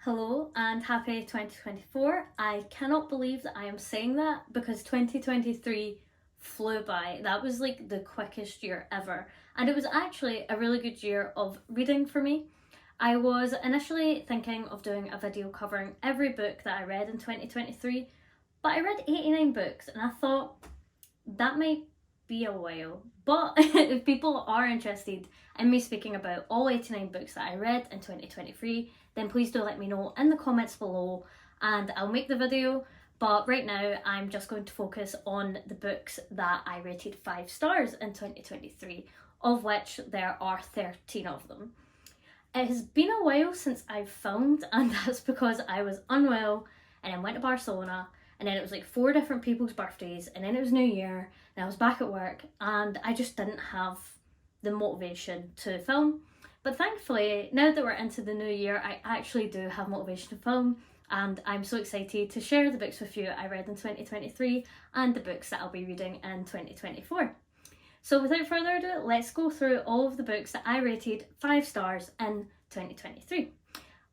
Hello and happy 2024. I cannot believe that I am saying that because 2023 flew by. That was like the quickest year ever. And it was actually a really good year of reading for me. I was initially thinking of doing a video covering every book that I read in 2023, but I read 89 books and I thought that might be a while. But if people are interested in me speaking about all 89 books that I read in 2023, then please do let me know in the comments below and I'll make the video. But right now I'm just going to focus on the books that I rated 5 stars in 2023, of which there are 13 of them. It has been a while since I've filmed, and that's because I was unwell and I went to Barcelona, and then it was like 4 different people's birthdays, and then it was New Year and I was back at work and I just didn't have the motivation to film. But thankfully, now that we're into the new year, I actually do have motivation to film, and I'm so excited to share the books with you I read in 2023 and the books that I'll be reading in 2024. So without further ado, let's go through all of the books that I rated 5 stars in 2023.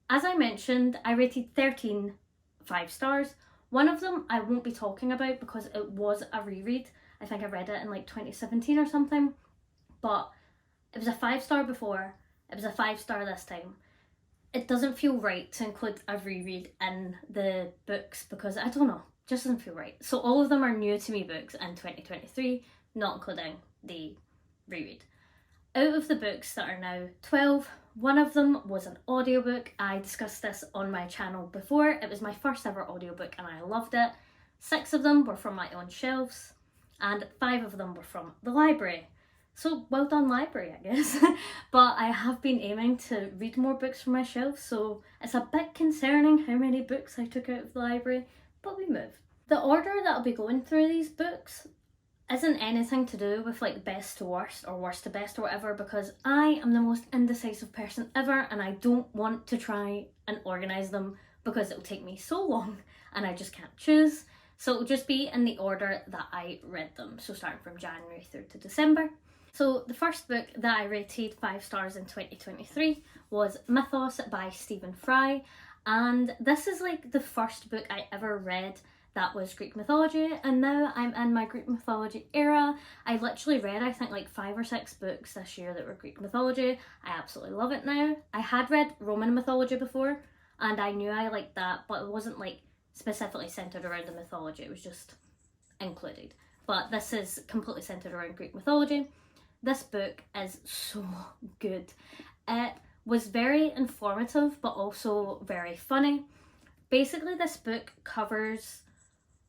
As I mentioned, I rated 13 5 stars. One of them I won't be talking about because it was a reread. I think I read it in like 2017 or something, but it was a 5-star before, it was a 5-star this time. It doesn't feel right to include a reread in the books because I don't know, just doesn't feel right. So all of them are new to me books in 2023, not including the reread. Out of the books that are now 12, one of them was an audiobook. I discussed this on my channel before. It was my first ever audiobook and I loved it. 6 of them were from my own shelves and 5 of them were from the library. So well done, library, I guess. But I have been aiming to read more books from my shelves, so it's a bit concerning how many books I took out of the library, but we move. The order that I'll be going through these books isn't anything to do with like best to worst or worst to best or whatever, because I am the most indecisive person ever and I don't want to try and organise them because it'll take me so long and I just can't choose. So it'll just be in the order that I read them, so starting from January through to December. So the first book that I rated 5 stars in 2023 was Mythos by Stephen Fry, and this is like the first book I ever read that was Greek mythology, and now I'm in my Greek mythology era. I literally read I think like 5 or 6 books this year that were Greek mythology. I absolutely love it now. I had read Roman mythology before and I knew I liked that, but it wasn't like specifically centered around the mythology, it was just included. But this is completely centered around Greek mythology. This book is so good. It was very informative but also very funny. Basically, this book covers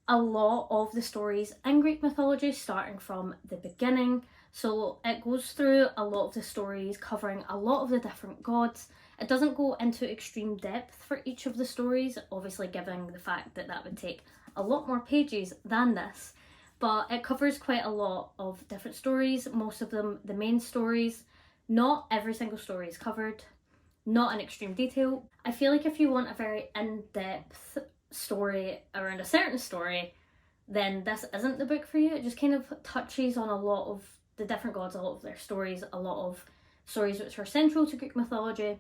a lot of the stories in Greek mythology starting from the beginning. So it goes through a lot of the stories, covering a lot of the different gods. It doesn't go into extreme depth for each of the stories, obviously given the fact that that would take a lot more pages than this. But it covers quite a lot of different stories, most of them the main stories. Not every single story is covered, not in extreme detail. I feel like if you want a very in-depth story around a certain story, then this isn't the book for you. It just kind of touches on a lot of the different gods, a lot of their stories, a lot of stories which are central to Greek mythology.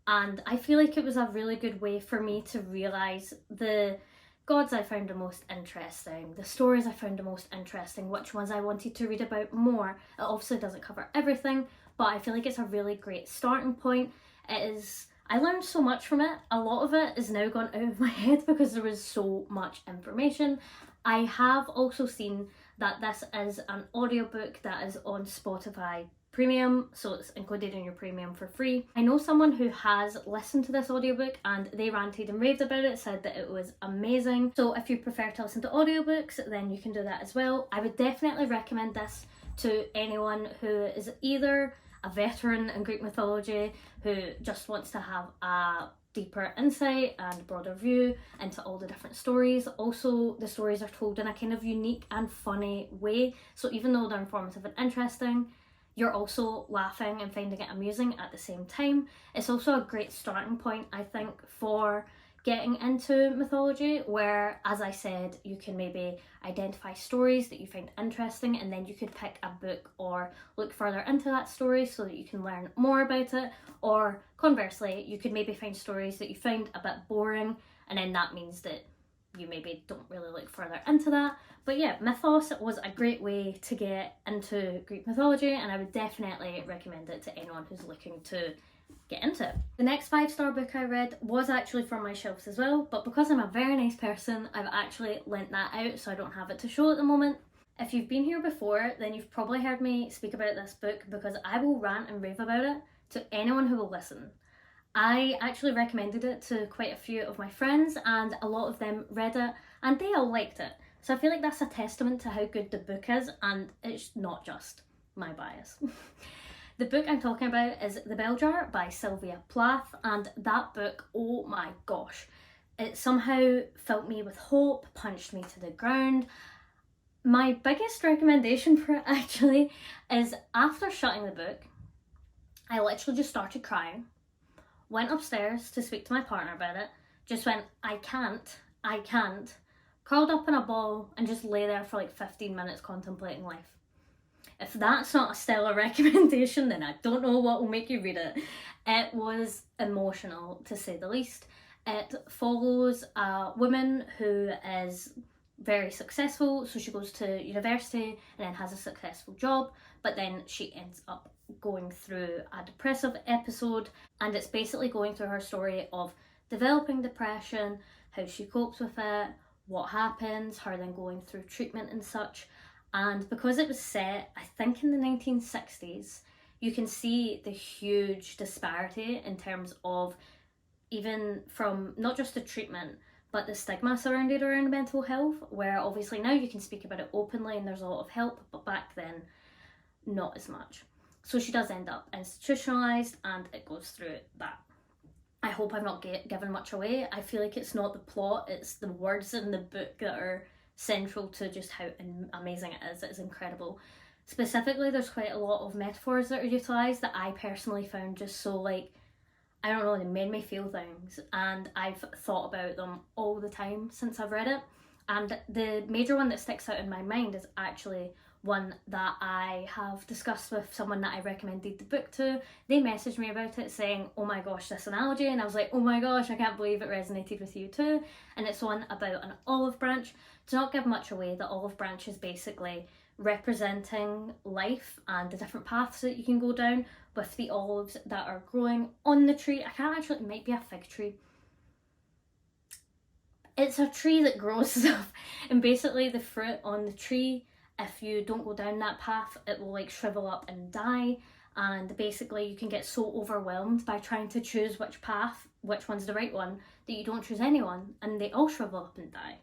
And I feel like it was a really good way for me to realise the gods I found the most interesting, the stories I found the most interesting, which ones I wanted to read about more. It obviously doesn't cover everything, but I feel like it's a really great starting point. I learned so much from it. A lot of it is now gone out of my head because there was so much information. I have also seen that this is an audiobook that is on Spotify Premium, so it's included in your premium for free. I know someone who has listened to this audiobook and they ranted and raved about it, said that it was amazing. So if you prefer to listen to audiobooks, then you can do that as well. I would definitely recommend this to anyone who is either a veteran in Greek mythology, who just wants to have a deeper insight and broader view into all the different stories. Also, the stories are told in a kind of unique and funny way, so even though they're informative and interesting, you're also laughing and finding it amusing at the same time. It's also a great starting point, I think, for getting into mythology, where, as I said, you can maybe identify stories that you find interesting, and then you could pick a book or look further into that story so that you can learn more about it. Or conversely, you could maybe find stories that you find a bit boring, and then that means that you maybe don't really look further into that. But yeah, Mythos was a great way to get into Greek mythology, and I would definitely recommend it to anyone who's looking to get into it. The next 5-star book I read was actually from my shelves as well, but because I'm a very nice person, I've actually lent that out, so I don't have it to show at the moment. If you've been here before, then you've probably heard me speak about this book, because I will rant and rave about it to anyone who will listen. I actually recommended it to quite a few of my friends, and a lot of them read it and they all liked it. So I feel like that's a testament to how good the book is, and it's not just my bias. The book I'm talking about is The Bell Jar by Sylvia Plath, and that book, oh my gosh, it somehow filled me with hope, punched me to the ground. My biggest recommendation for it actually is, after shutting the book, I literally just started crying, went upstairs to speak to my partner about it, just went, I can't, curled up in a ball and just lay there for like 15 minutes contemplating life. If that's not a stellar recommendation, then I don't know what will make you read it. It was emotional, to say the least. It follows a woman who is very successful, so she goes to university and then has a successful job, but then she ends up going through a depressive episode, and it's basically going through her story of developing depression, how she copes with it, what happens, her then going through treatment and such. And because it was set, I think, in the 1960s, you can see the huge disparity in terms of, even from not just the treatment, but the stigma surrounded around mental health, where obviously now you can speak about it openly and there's a lot of help, but back then, not as much. So she does end up institutionalised, and it goes through that. I hope I've not given much away. I feel like it's not the plot, it's the words in the book that are central to just how amazing it is. It's incredible. Specifically, there's quite a lot of metaphors that are utilised that I personally found just so, like, I don't know, they made me feel things, and I've thought about them all the time since I've read it. And the major one that sticks out in my mind is actually one that I have discussed with someone that I recommended the book to. They messaged me about it saying, oh my gosh, this analogy, and I was like, oh my gosh, I can't believe it resonated with you too. And it's one about an olive branch. To not give much away, the olive branch is basically representing life and the different paths that you can go down with the olives that are growing on the tree. I can't actually, it might be a fig tree. It's a tree that grows stuff, and basically the fruit on the tree, if you don't go down that path, it will like shrivel up and die. And basically you can get so overwhelmed by trying to choose which path, which one's the right one, that you don't choose anyone, and they all shrivel up and die.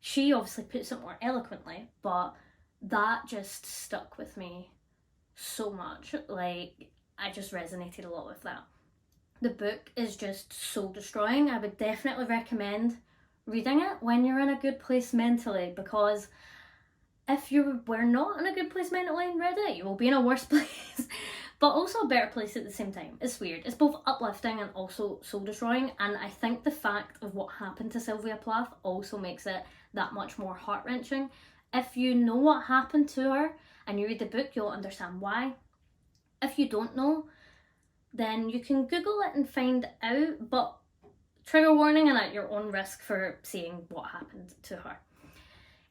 She obviously puts it more eloquently, but that just stuck with me so much. Like, I just resonated a lot with that. The book is just soul destroying. I would definitely recommend reading it when you're in a good place mentally, because if you were not in a good place mentally and read it, you will be in a worse place, but also a better place at the same time. It's weird. It's both uplifting and also soul destroying, and I think the fact of what happened to Sylvia Plath also makes it that much more heart-wrenching. If you know what happened to her and you read the book, you'll understand why. If you don't know, then you can Google it and find out, but trigger warning and at your own risk for seeing what happened to her.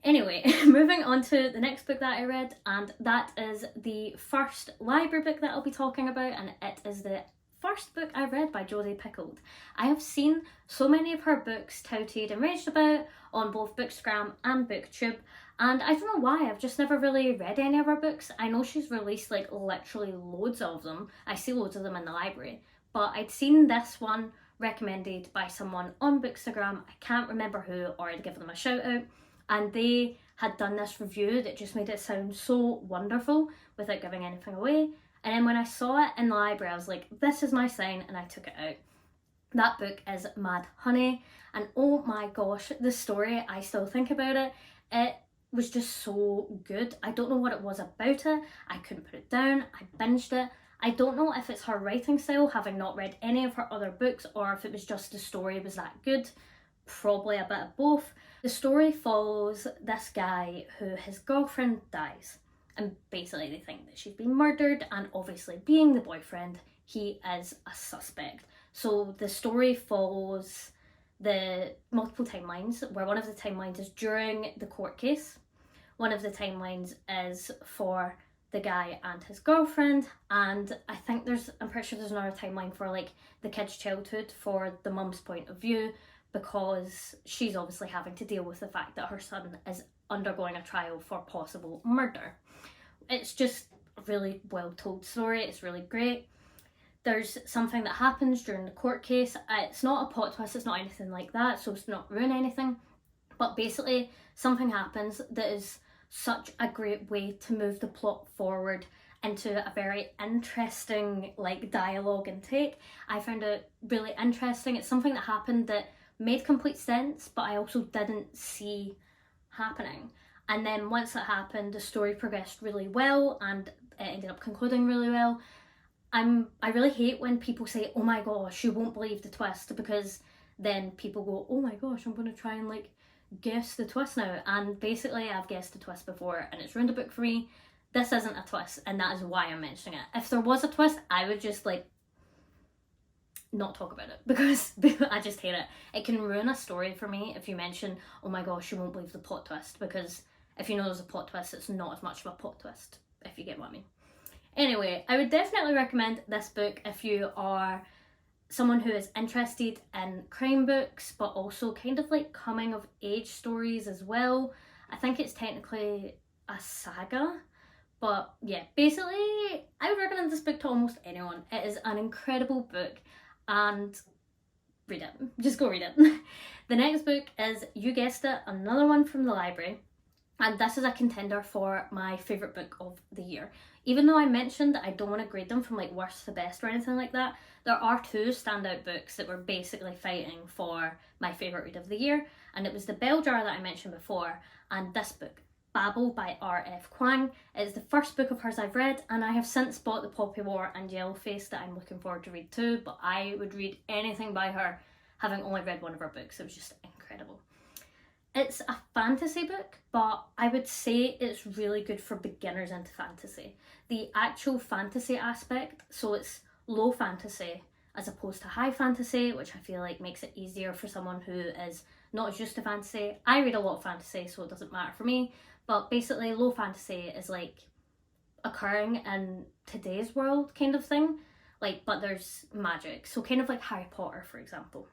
Anyway, moving on to the next book that I read, and that is the first library book that I'll be talking about, and it is the first book I read by Josie Pickled. I have seen so many of her books touted and raged about on both Bookstagram and BookTube, and I don't know why, I've just never really read any of her books. I know she's released like literally loads of them. I see loads of them in the library, but I'd seen this one recommended by someone on Bookstagram. I can't remember who, or I'd give them a shout out, and they had done this review that just made it sound so wonderful without giving anything away. And then when I saw it in the library, I was like, this is my sign, and I took it out. That book is Mad Honey, and oh my gosh, the story, I still think about it. It was just so good. I don't know what it was about it. I couldn't put it down. I binged it. I don't know if it's her writing style, having not read any of her other books, or if it was just the story was that good. Probably a bit of both. The story follows this guy who his girlfriend dies, and basically they think that she's been murdered, and obviously being the boyfriend, he is a suspect. So the story follows the multiple timelines, where one of the timelines is during the court case, one of the timelines is for the guy and his girlfriend, and I'm pretty sure there's another timeline for like the kid's childhood for the mum's point of view, because she's obviously having to deal with the fact that her son is undergoing a trial for possible murder. It's just a really well told story, it's really great. There's something that happens during the court case. It's not a plot twist, it's not anything like that, so it's not ruin anything. But basically, something happens that is such a great way to move the plot forward into a very interesting like dialogue and take. I found it really interesting. It's something that happened that made complete sense, but I also didn't see happening. And then once it happened, the story progressed really well and it ended up concluding really well. I really hate when people say, oh my gosh, you won't believe the twist, because then people go, oh my gosh, I'm going to try and like guess the twist now. And basically I've guessed the twist before and it's ruined a book for me. This isn't a twist, and that is why I'm mentioning it. If there was a twist, I would just like not talk about it, because I just hate it. It can ruin a story for me if you mention, oh my gosh, you won't believe the plot twist, because if you know there's a plot twist, it's not as much of a plot twist, if you get what I mean. Anyway, I would definitely recommend this book if you are someone who is interested in crime books, but also kind of like coming of age stories as well. I think it's technically a saga, but yeah, basically I would recommend this book to almost anyone. It is an incredible book, and read it. Just go read it. The next book is, you guessed it, another one from the library, and this is a contender for my favourite book of the year. Even though I mentioned that I don't want to grade them from like worst to best or anything like that, there are two standout books that were basically fighting for my favourite read of the year, and it was the bell jar that I mentioned before, and this book, Babble by R.F. Kuang. It is the first book of hers I've read, and I have since bought The Poppy War and Yellowface that I'm looking forward to read too, but I would read anything by her, having only read one of her books. It was just incredible. It's a fantasy book, but I would say it's really good for beginners into fantasy. The actual fantasy aspect, so it's low fantasy as opposed to high fantasy, which I feel like makes it easier for someone who is not used to fantasy. I read a lot of fantasy, so it doesn't matter for me, but basically low fantasy is like occurring in today's world kind of thing, like, but there's magic, so kind of like Harry Potter, for example.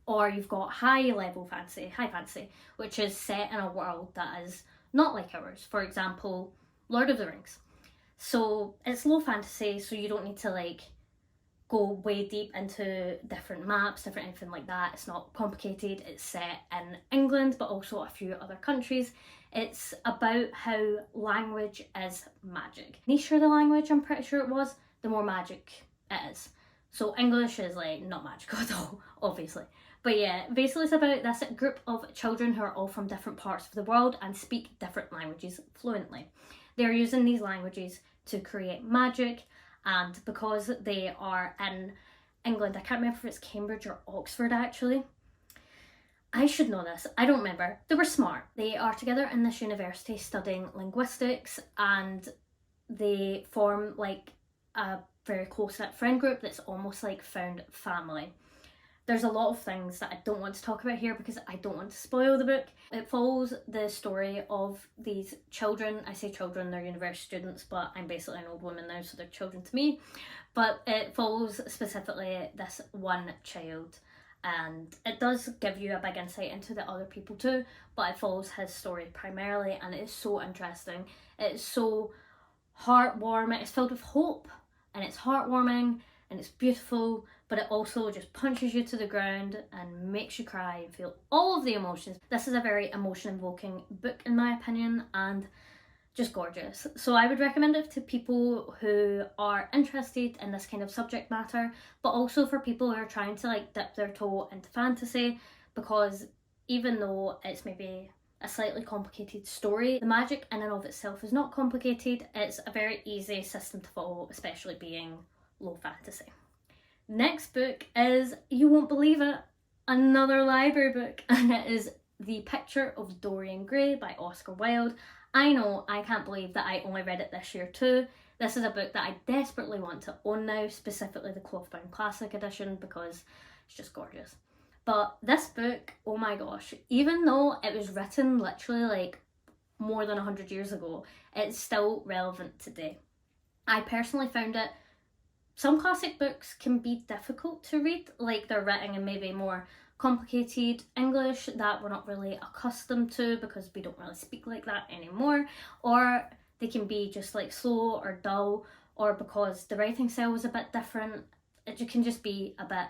Or you've got high fantasy, which is set in a world that is not like ours. For example, Lord of the Rings. So it's low fantasy, so you don't need to like go way deep into different maps, different anything like that. It's not complicated. It's set in England, but also a few other countries. It's about how language is magic. The nicher the language, I'm pretty sure it was, the more magic it is. So English is like not magical at all, obviously. But yeah, basically it's about this group of children who are all from different parts of the world and speak different languages fluently. They're using these languages to create magic, and because they are in England, I can't remember if it's Cambridge or Oxford actually. I should know this, I don't remember. They were smart. They are together in this university studying linguistics, and they form like a very close-knit friend group that's almost like found family. There's a lot of things that I don't want to talk about here because I don't want to spoil the book. It follows the story of these children. I say children, they're university students, but I'm basically an old woman now, so they're children to me. But it follows specifically this one child, and it does give you a big insight into the other people too, but it follows his story primarily, and it is so interesting. It's so heartwarming. It's filled with hope, and it's heartwarming, and it's beautiful, but it also just punches you to the ground and makes you cry and feel all of the emotions. This is a very emotion-invoking book in my opinion, and just gorgeous. So I would recommend it to people who are interested in this kind of subject matter, but also for people who are trying to like dip their toe into fantasy, because even though it's maybe a slightly complicated story. The magic in and of itself is not complicated. It's a very easy system to follow, especially being low fantasy. Next book is, you won't believe it, another library book, and it is The Picture of Dorian Gray by Oscar Wilde. I know, I can't believe that I only read it this year too. This is a book that I desperately want to own now, specifically the cloth-bound classic edition, because it's just gorgeous. But this book, oh my gosh, even though it was written literally like more than 100 years ago, it's still relevant today. I personally found it, some classic books can be difficult to read, like they're written in maybe more complicated English that we're not really accustomed to because we don't really speak like that anymore, or they can be just like slow or dull, or because the writing style was a bit different, it can just be a bit,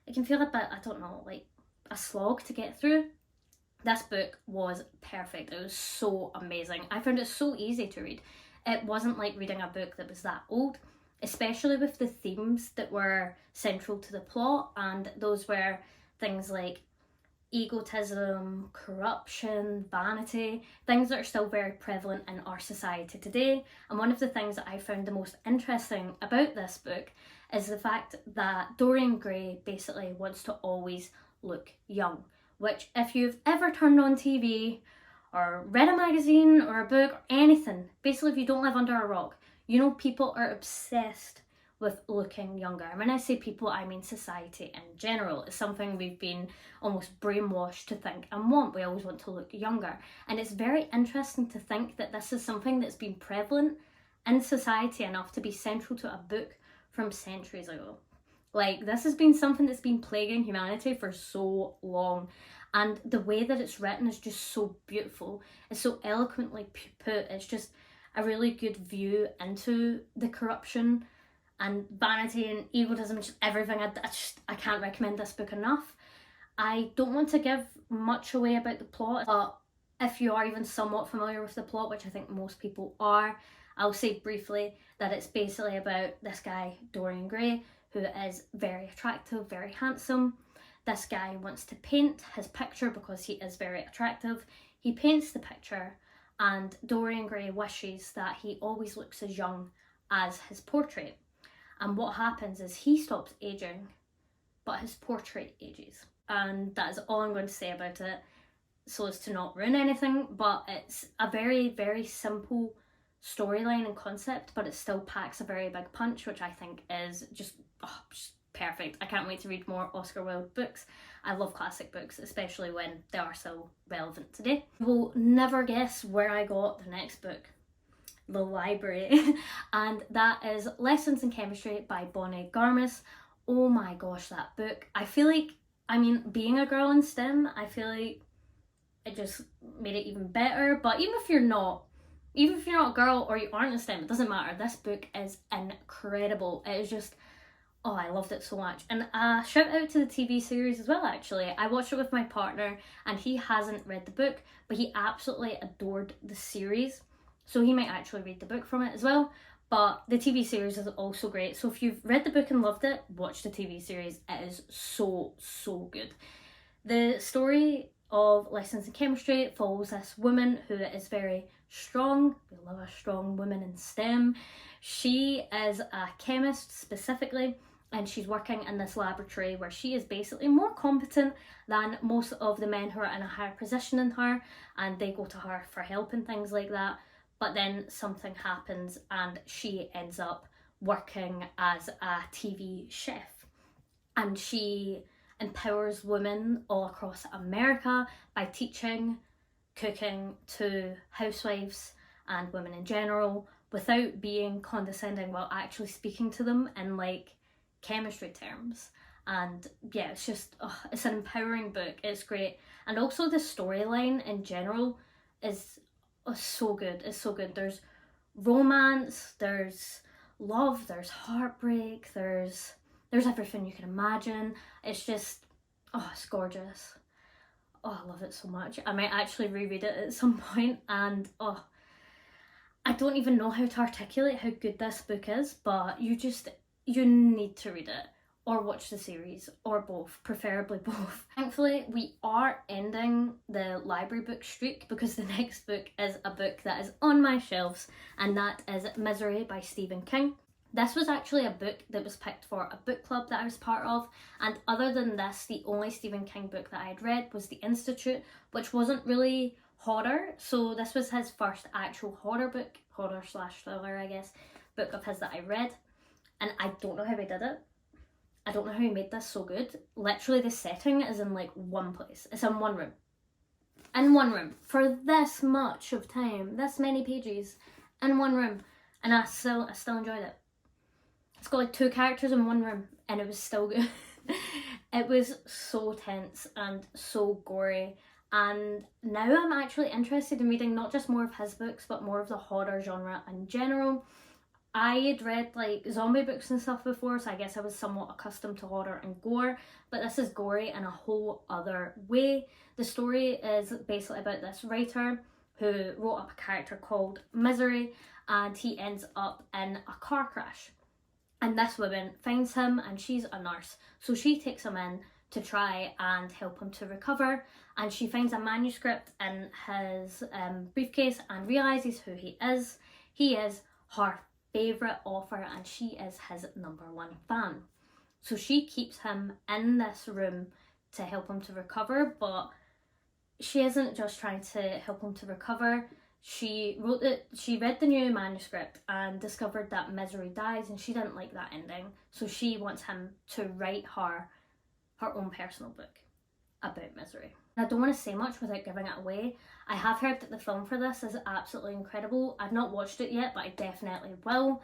it can feel a bit, I don't know, like a slog to get through. This book was perfect. It was so amazing. I found it so easy to read. It wasn't like reading a book that was that old, especially with the themes that were central to the plot, and those were things like egotism, corruption, vanity, things that are still very prevalent in our society today. And one of the things that I found the most interesting about this book is the fact that Dorian Gray basically wants to always look young, which if you've ever turned on TV or read a magazine or a book or anything, basically if you don't live under a rock, you know people are obsessed with looking younger. And when I say people, I mean society in general. It's something we've been almost brainwashed to think and want. We always want to look younger. And it's very interesting to think that this is something that's been prevalent in society enough to be central to a book from centuries ago. Like, this has been something that's been plaguing humanity for so long. And the way that it's written is just so beautiful. It's so eloquently put. It's just a really good view into the corruption and vanity and egotism, just everything. I can't recommend this book enough. I don't want to give much away about the plot, but if you are even somewhat familiar with the plot, which I think most people are, I'll say briefly that it's basically about this guy, Dorian Gray, who is very attractive, very handsome. This guy wants to paint his picture because he is very attractive. He paints the picture, and Dorian Gray wishes that he always looks as young as his portrait. And what happens is he stops aging, but his portrait ages. And that is all I'm going to say about it, so as to not ruin anything. But it's a very, very simple storyline and concept, but it still packs a very big punch, which I think is just perfect. I can't wait to read more Oscar Wilde books. I love classic books, especially when they are still relevant today. You will never guess where I got the next book. The library. And that is Lessons in Chemistry by Bonnie Garmus. Oh my gosh, that book. I feel like, I mean, being a girl in STEM, I feel like it just made it even better. But even if you're not a girl or you aren't in STEM, it doesn't matter. This book is incredible. It is just, oh, I loved it so much. And shout out to the TV series as well, actually. I watched it with my partner and he hasn't read the book, but he absolutely adored the series. So he might actually read the book from it as well. But the TV series is also great. So if you've read the book and loved it, watch the TV series. It is so, so good. The story of Lessons in Chemistry follows this woman who is very strong. We love a strong woman in STEM. She is a chemist specifically, and she's working in this laboratory where she is basically more competent than most of the men who are in a higher position than her, and they go to her for help and things like that. But then something happens and she ends up working as a TV chef. And she empowers women all across America by teaching cooking to housewives and women in general without being condescending, while actually speaking to them in like chemistry terms. And yeah, it's just, it's an empowering book. It's great. And also the storyline in general is so good. It's so good. There's romance, there's love, there's heartbreak, there's everything you can imagine. It's just, it's gorgeous. I love it so much. I might actually reread it at some point, and I don't even know how to articulate how good this book is, but you need to read it. or watch the series, or both, preferably both. Thankfully, we are ending the library book streak because the next book is a book that is on my shelves, and that is Misery by Stephen King. This was actually a book that was picked for a book club that I was part of, and other than this, the only Stephen King book that I had read was The Institute, which wasn't really horror, so this was his first actual horror book, horror/thriller I guess, book of his that I read, and I don't know how he did it. I don't know how he made this so good. Literally the setting is in like one place. It's in one room. In one room. For this much of time. This many pages. In one room. And I still enjoyed it. It's got like 2 characters in one room. And it was still good. It was so tense and so gory. And now I'm actually interested in reading not just more of his books, but more of the horror genre in general. I had read like zombie books and stuff before, so I guess I was somewhat accustomed to horror and gore, but this is gory in a whole other way. The story is basically about this writer who wrote up a character called Misery, and he ends up in a car crash. And this woman finds him, and she's a nurse, so she takes him in to try and help him to recover, and she finds a manuscript in his briefcase and realises who he is. He is her favourite author, and she is his #1 fan. So she keeps him in this room to help him to recover, but she isn't just trying to help him to recover. She read the new manuscript and discovered that Misery dies, and she didn't like that ending, so she wants him to write her own personal book about Misery. I don't want to say much without giving it away. I have heard that the film for this is absolutely incredible. I've not watched it yet, but I definitely will.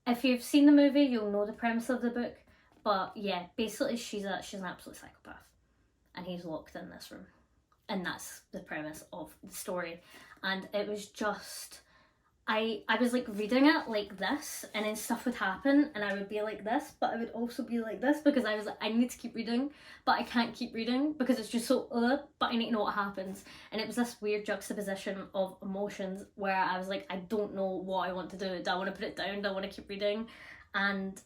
If you've seen the movie, you'll know the premise of the book. But yeah, basically she's an absolute psychopath, and he's locked in this room, and that's the premise of the story. And it was just, I was like reading it like this, and then stuff would happen and I would be like this, but I would also be like this, because I was like, I need to keep reading, but I can't keep reading because it's just so but I need to know what happens. And it was this weird juxtaposition of emotions where I was like, I don't know what I want to do. Do I want to put it down? Do I want to keep reading? And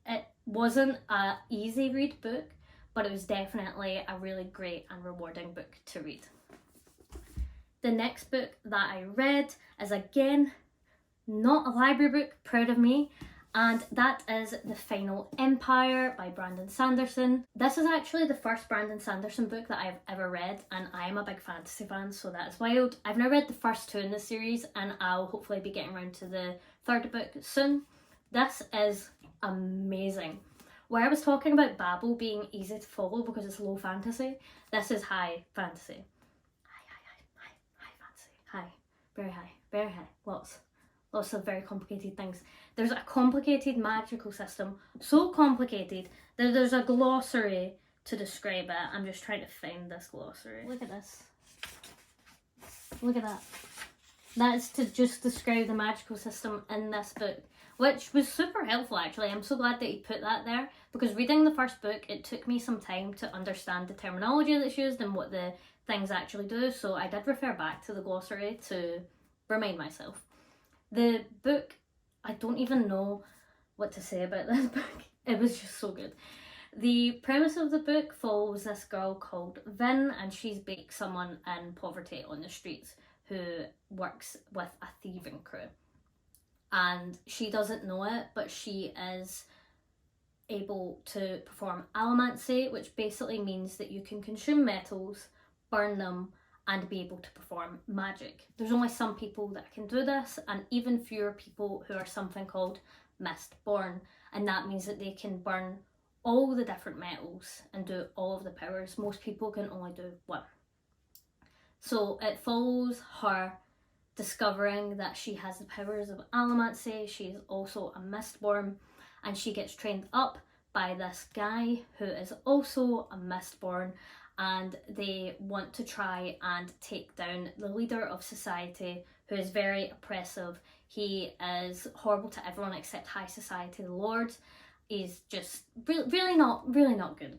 it wasn't a easy read book, but it was definitely a really great and rewarding book to read. The next book that I read is again not a library book, proud of me, and that is The Final Empire by Brandon Sanderson. This is actually the first Brandon Sanderson book that I've ever read, and I am a big fantasy fan, so that's wild. I've now read the first 2 in the series, and I'll hopefully be getting around to the 3rd book soon. This is amazing. Where I was talking about Babble being easy to follow because it's low fantasy, this is high fantasy. High fantasy. High. Very high. Very high. Lots of very complicated things. There's a complicated magical system, so complicated that there's a glossary to describe it. I'm just trying to find this glossary. Look at this. Look at that. That's to just describe the magical system in this book, which was super helpful actually. I'm so glad that he put that there, because reading the first book, it took me some time to understand the terminology that's used and what the things actually do, so I did refer back to the glossary to remind myself. The book, I don't even know what to say about this book. It was just so good. The premise of the book follows this girl called Vin, and she's basically someone in poverty on the streets who works with a thieving crew. And she doesn't know it, but she is able to perform allomancy, which basically means that you can consume metals, burn them, and be able to perform magic. There's only some people that can do this, and even fewer people who are something called mistborn, and that means that they can burn all the different metals and do all of the powers. Most people can only do one. So it follows her discovering that she has the powers of allomancy. She's also a mistborn, and she gets trained up by this guy who is also a mistborn, and they want to try and take down the leader of society, who is very oppressive. He is horrible to everyone except high society, the lords, he's just really not good.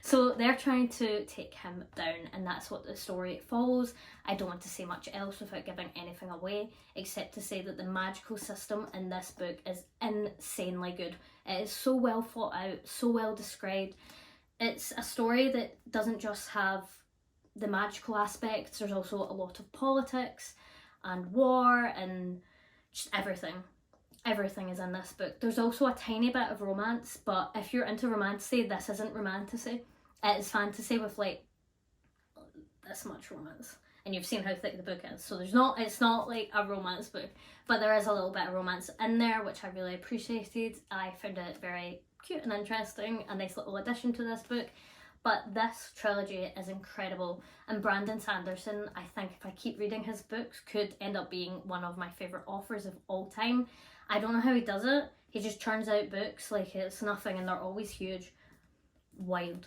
So they're trying to take him down, and that's what the story follows. I don't want to say much else without giving anything away, except to say that the magical system in this book is insanely good. It is so well thought out, so well described. It's a story that doesn't just have the magical aspects, there's also a lot of politics and war and just everything. Everything is in this book. There's also a tiny bit of romance, but if you're into romantasy, this isn't romantasy. It is fantasy with like this much romance. And you've seen how thick the book is. So it's not like a romance book, but there is a little bit of romance in there, which I really appreciated. I found it very cute and interesting, a nice little addition to this book. But this trilogy is incredible, and Brandon Sanderson, I think if I keep reading his books, could end up being one of my favourite authors of all time. I don't know how he does it. He just churns out books like it's nothing, and they're always huge. Wild.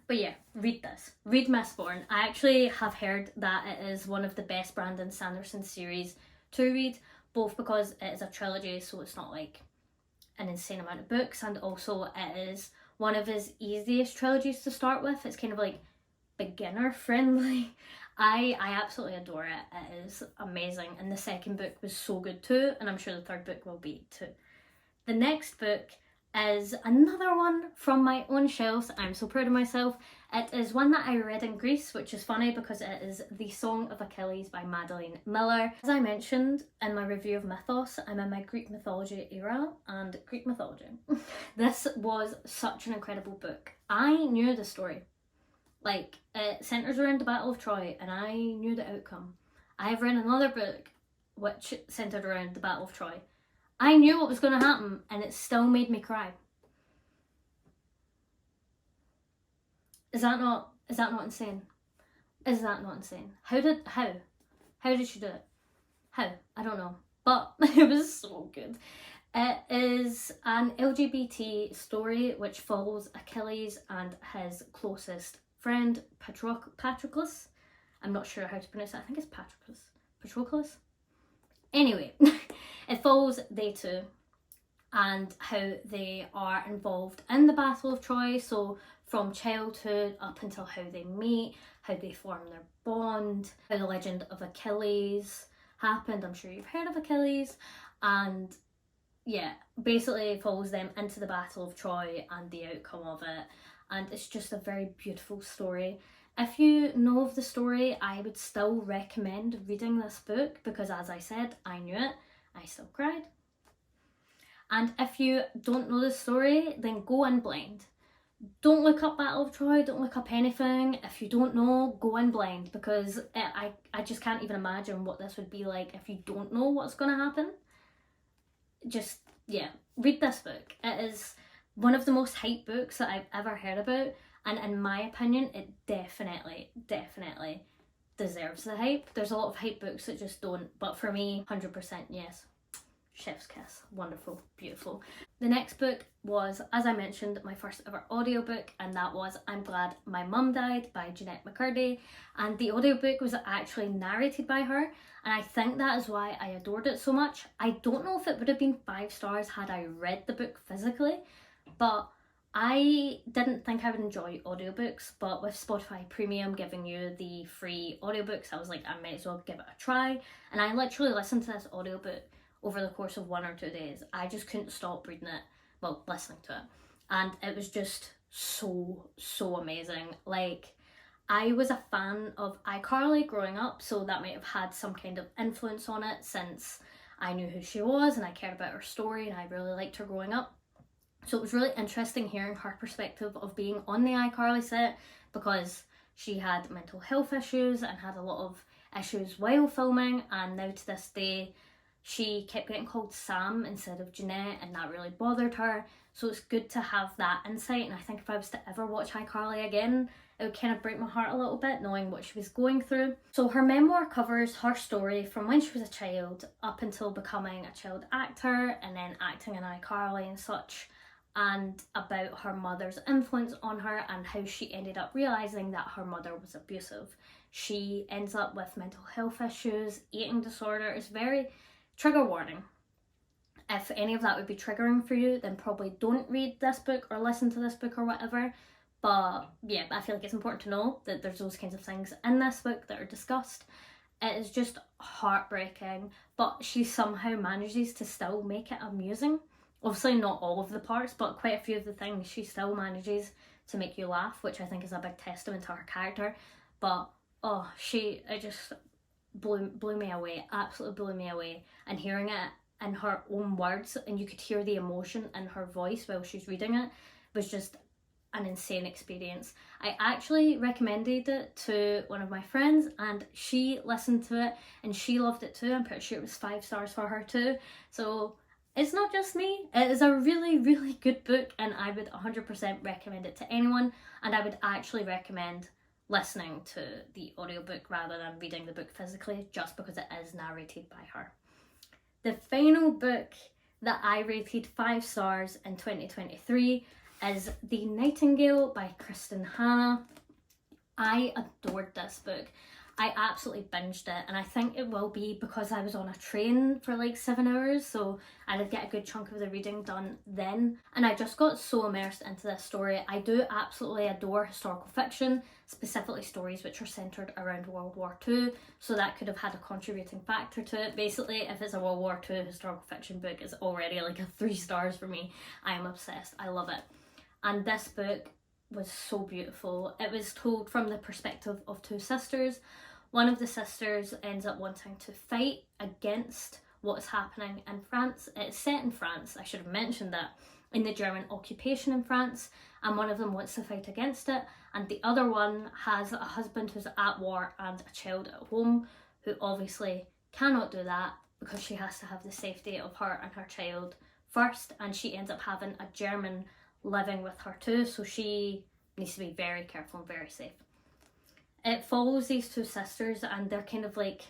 But yeah, read this. Read Mistborn. I actually have heard that it is one of the best Brandon Sanderson series to read, both because it is a trilogy, so it's not like an insane amount of books, and also it is one of his easiest trilogies to start with. It's kind of like beginner friendly. I absolutely adore it. It is amazing, and the second book was so good too, and I'm sure the third book will be too. The next book is another one from my own shelves. I'm so proud of myself. It is one that I read in Greece, which is funny because it is The Song of Achilles by Madeline Miller. As I mentioned in my review of Mythos, I'm in my Greek mythology era, and Greek mythology. This was such an incredible book. I knew the story. Like, it centres around the Battle of Troy, and I knew the outcome. I have read another book which centred around the Battle of Troy. I knew what was going to happen, and it still made me cry. Is that not insane? Is that not insane? How did she do it? How? I don't know. But it was so good. It is an LGBT story which follows Achilles and his closest friend, Patroclus. I'm not sure how to pronounce it. I think it's Patroclus. Anyway, it follows they two and how they are involved in the Battle of Troy. So from childhood up until how they meet, how they form their bond, how the legend of Achilles happened. I'm sure you've heard of Achilles. And yeah, basically it follows them into the Battle of Troy and the outcome of it. And it's just a very beautiful story. If you know of the story, I would still recommend reading this book because, as I said, I knew it. I still cried. And if you don't know the story, then go in blind. Don't look up Battle of Troy, don't look up anything. If you don't know, go in blind, because I just can't even imagine what this would be like if you don't know what's going to happen. Just, yeah, read this book. It is one of the most hyped books that I've ever heard about. And in my opinion, it definitely deserves the hype. There's a lot of hype books that just don't, but for me, 100% yes. Chef's kiss. Wonderful. Beautiful. The next book was, as I mentioned, my first ever audiobook, and that was I'm Glad My Mum Died by Jeanette McCurdy. And the audiobook was actually narrated by her, and I think that is why I adored it so much. I don't know if it would have been 5 stars had I read the book physically, but I didn't think I would enjoy audiobooks, but with Spotify Premium giving you the free audiobooks, I was like, I might as well give it a try. And I literally listened to this audiobook over the course of 1 or 2 days. I just couldn't stop reading it, well, listening to it. And it was just so amazing. Like, I was a fan of iCarly growing up, so that might have had some kind of influence on it since I knew who she was and I cared about her story and I really liked her growing up. So it was really interesting hearing her perspective of being on the iCarly set, because she had mental health issues and had a lot of issues while filming, and now to this day she kept getting called Sam instead of Jeanette, and that really bothered her. So it's good to have that insight, and I think if I was to ever watch iCarly again, it would kind of break my heart a little bit knowing what she was going through. So her memoir covers her story from when she was a child up until becoming a child actor and then acting in iCarly and such, and about her mother's influence on her and how she ended up realising that her mother was abusive. She ends up with mental health issues, eating disorder. It's very trigger warning. If any of that would be triggering for you, then probably don't read this book or listen to this book or whatever. But yeah, I feel like it's important to know that there's those kinds of things in this book that are discussed. It is just heartbreaking, but she somehow manages to still make it amusing. Obviously not all of the parts, but quite a few of the things she still manages to make you laugh, which I think is a big testament to her character. But oh, it just blew me away, absolutely blew me away. And hearing it in her own words, and you could hear the emotion in her voice while she's reading it, was just an insane experience. I actually recommended it to one of my friends and she listened to it and she loved it too. I'm pretty sure it was 5 stars for her too. So it's not just me. It is a really, really good book and I would 100% recommend it to anyone, and I would actually recommend listening to the audiobook rather than reading the book physically, just because it is narrated by her. The final book that I rated 5 stars in 2023 is The Nightingale by Kristen Hannah. I adored this book. I absolutely binged it, and I think it will be because I was on a train for like 7 hours, so I did get a good chunk of the reading done then, and I just got so immersed into this story. I do absolutely adore historical fiction, specifically stories which are centred around World War II, so that could have had a contributing factor to it. Basically, if it's a World War II historical fiction book, it's already like a 3 stars for me. I am obsessed. I love it. And this book was so beautiful. It was told from the perspective of 2 sisters. One of the sisters ends up wanting to fight against what is happening in France. It's set in France, I should have mentioned that, in the German occupation in France, and one of them wants to fight against it, and the other one has a husband who's at war and a child at home who obviously cannot do that because she has to have the safety of her and her child first, and she ends up having a German living with her too, so she needs to be very careful and very safe. It follows these 2 sisters and their kind of like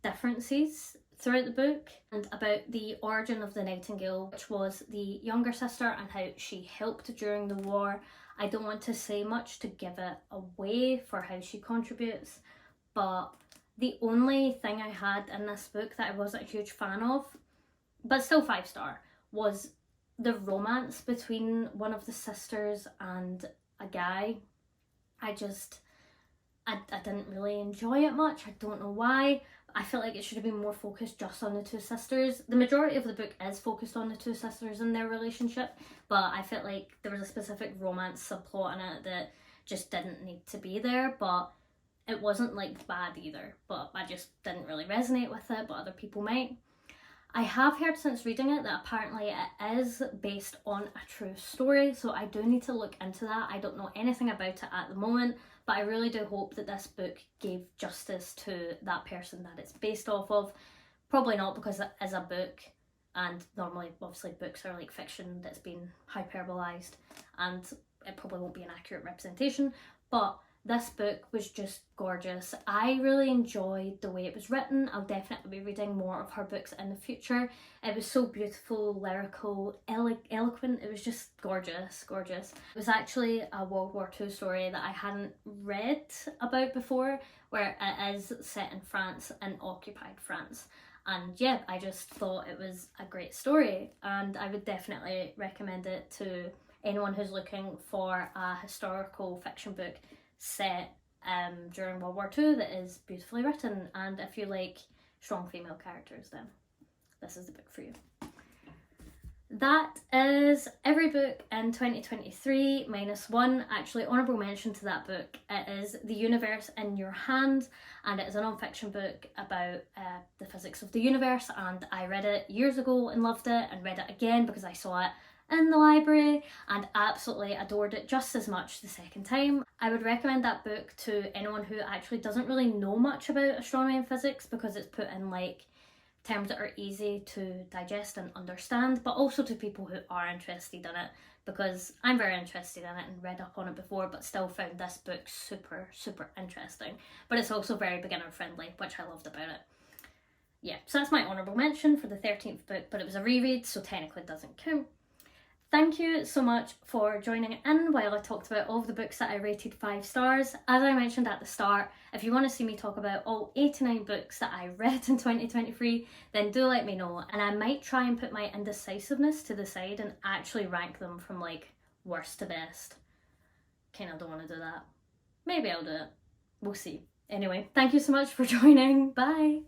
differences throughout the book, and about the origin of the Nightingale, which was the younger sister, and how she helped during the war. I don't want to say much to give it away for how she contributes, but the only thing I had in this book that I wasn't a huge fan of, but still 5 star, was the romance between one of the sisters and a guy. I didn't really enjoy it much. I don't know why. I feel like it should have been more focused just on the 2 sisters. The majority of the book is focused on the 2 sisters and their relationship, but I felt like there was a specific romance subplot in it that just didn't need to be there, but it wasn't like bad either, but I just didn't really resonate with it, but other people might. I have heard since reading it that apparently it is based on a true story, so I do need to look into that. I don't know anything about it at the moment, but I really do hope that this book gave justice to that person that it's based off of. Probably not, because it is a book, and normally obviously books are like fiction that's been hyperbolized, and it probably won't be an accurate representation, but this book was just gorgeous. I really enjoyed the way it was written. I'll definitely be reading more of her books in the future. It was so beautiful, lyrical, eloquent. It was just gorgeous, gorgeous. It was actually a World War II story that I hadn't read about before, where it is set in France, in occupied France. And yeah, I just thought it was a great story, and I would definitely recommend it to anyone who's looking for a historical fiction book set during World War II that is beautifully written, and if you like strong female characters, then this is the book for you. That is every book in 2023 minus 1. Actually, honourable mention to that book. It is The Universe in Your Hand, and it is a non-fiction book about the physics of the universe, and I read it years ago and loved it, and read it again because I saw it in the library and absolutely adored it just as much the second time. I would recommend that book to anyone who actually doesn't really know much about astronomy and physics, because it's put in like terms that are easy to digest and understand, but also to people who are interested in it, because I'm very interested in it and read up on it before, but still found this book super, super interesting. But it's also very beginner friendly, which I loved about it. Yeah, so that's my honourable mention for the 13th book, but it was a reread, so technically it doesn't count. Thank you so much for joining in while I talked about all of the books that I rated 5 stars. As I mentioned at the start, if you want to see me talk about all 89 books that I read in 2023, then do let me know, and I might try and put my indecisiveness to the side and actually rank them from like worst to best. Kinda don't want to do that. Maybe I'll do it. We'll see. Anyway, thank you so much for joining. Bye!